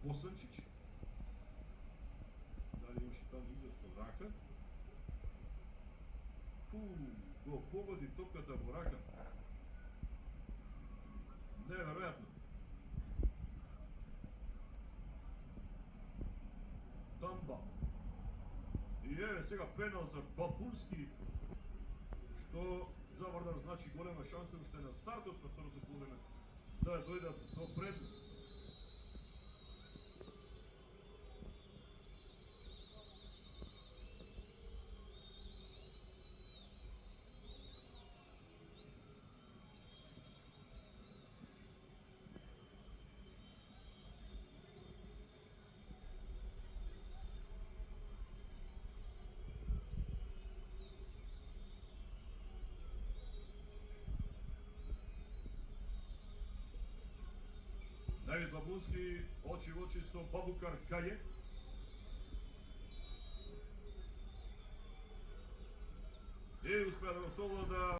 Босанчич. Дали имаше там игра со рака. Го погоди топката во рака. Неверојатно. Тамба. И еве сега пенал за Бабунски, што за Вардар значи голема шанса уште на стартот на второто полувреме за да дојдат до предност. Давид Бабунски очи в очи со Бабукар Каје. И успеа да го совлада